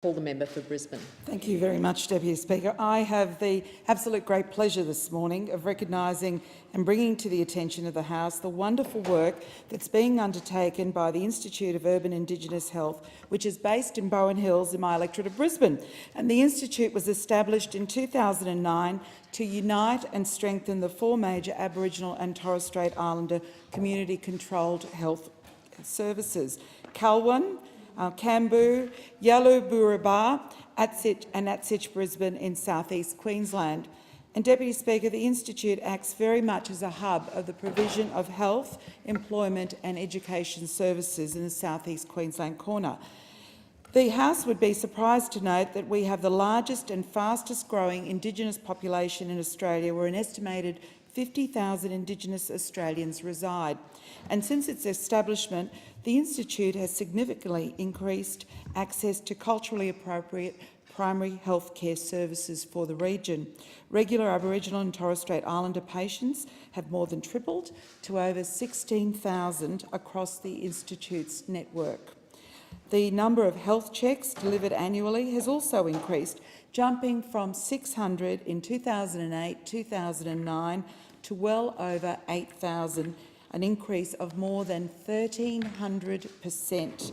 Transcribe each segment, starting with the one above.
Call the member for Brisbane. Thank you very much, Deputy Speaker. I have the absolute great pleasure this morning of recognising and bringing to the attention of the House the wonderful work that's being undertaken by the Institute of Urban Indigenous Health, which is based in Bowen Hills in my electorate of Brisbane. And the Institute was established in 2009 to unite and strengthen the four major Aboriginal and Torres Strait Islander community-controlled health services: Kalwan, Kambu, Yalluburaba, Atsich, Brisbane in south-east Queensland. And Deputy Speaker, the Institute acts very much as a hub of the provision of health, employment and education services in the south-east Queensland corner. The House would be surprised to note that we have the largest and fastest growing Indigenous population in Australia, where an estimated 50,000 Indigenous Australians reside. And since its establishment, the Institute has significantly increased access to culturally appropriate primary health care services for the region. Regular Aboriginal and Torres Strait Islander patients have more than tripled to over 16,000 across the Institute's network. The number of health checks delivered annually has also increased, jumping from 600 in 2008-2009 to well over 8,000, an increase of more than 1,300%.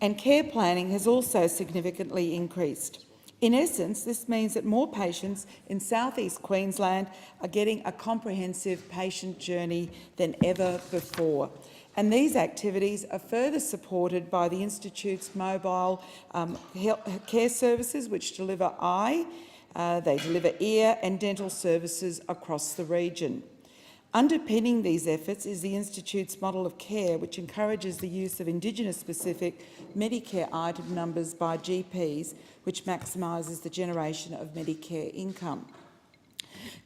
And care planning has also significantly increased. In essence, this means that more patients in south-east Queensland are getting a comprehensive patient journey than ever before. And these activities are further supported by the Institute's mobile care services, which deliver eye, they deliver ear and dental services across the region. Underpinning these efforts is the Institute's model of care, which encourages the use of Indigenous-specific Medicare item numbers by GPs, which maximises the generation of Medicare income.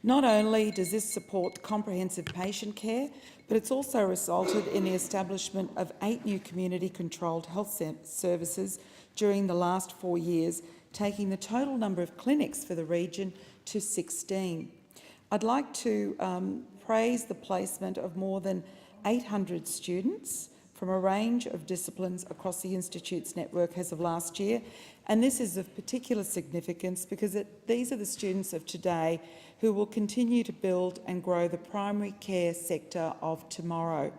Not only does this support comprehensive patient care, but it's also resulted in the establishment of 8 new community-controlled health services during the last 4 years, taking the total number of clinics for the region to 16. I'd like to praise the placement of more than 800 students from a range of disciplines across the Institute's network as of last year, and this is of particular significance because these are the students of today who will continue to build and grow the primary care sector of tomorrow.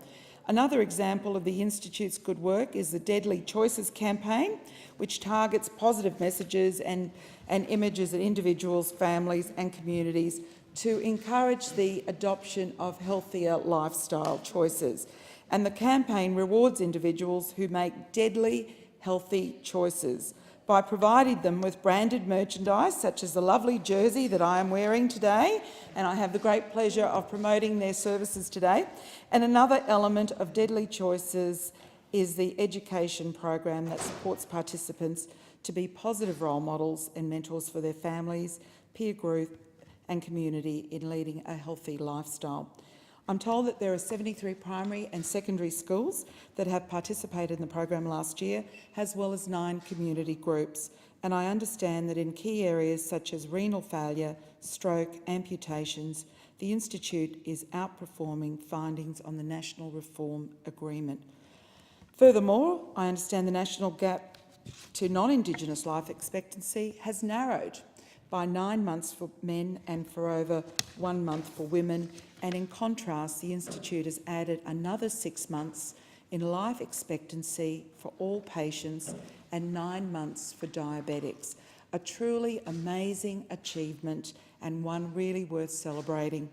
Another example of the Institute's good work is the Deadly Choices campaign, which targets positive messages and images at individuals, families and communities to encourage the adoption of healthier lifestyle choices. And the campaign rewards individuals who make deadly healthy choices by providing them with branded merchandise, such as the lovely jersey that I am wearing today, and I have the great pleasure of promoting their services today. And another element of Deadly Choices is the education program that supports participants to be positive role models and mentors for their families, peer group and community in leading a healthy lifestyle. I'm told that there are 73 primary and secondary schools that have participated in the program last year, as well as 9 community groups. And I understand that in key areas such as renal failure, stroke, amputations, the Institute is outperforming findings on the National Reform Agreement. Furthermore, I understand the national gap to non-Indigenous life expectancy has narrowed by 9 months for men and for over 1 month for women. And in contrast, the Institute has added another 6 months in life expectancy for all patients and 9 months for diabetics. A truly amazing achievement and one really worth celebrating.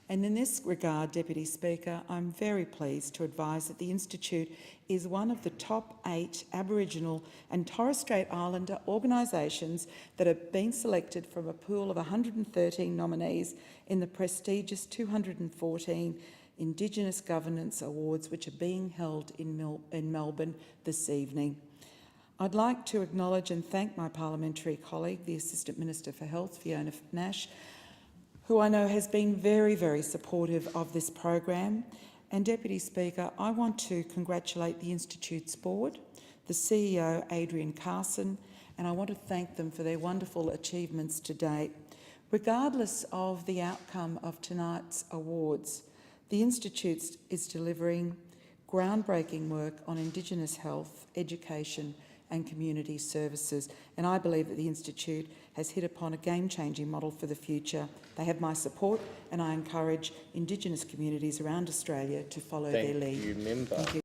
And in this regard, Deputy Speaker, I'm very pleased to advise that the Institute is one of the top 8 Aboriginal and Torres Strait Islander organisations that have been selected from a pool of 113 nominees in the prestigious 214 Indigenous Governance Awards, which are being held in Melbourne this evening. I'd like to acknowledge and thank my parliamentary colleague, the Assistant Minister for Health, Fiona Nash, who I know has been very, very supportive of this program. And Deputy Speaker, I want to congratulate the Institute's board, the CEO, Adrian Carson, and I want to thank them for their wonderful achievements to date. Regardless of the outcome of tonight's awards, the Institute is delivering groundbreaking work on Indigenous health, education and community services. And I believe that the Institute has hit upon a game-changing model for the future. They have my support, and I encourage Indigenous communities around Australia to follow their lead. Thank you, Member. Thank you.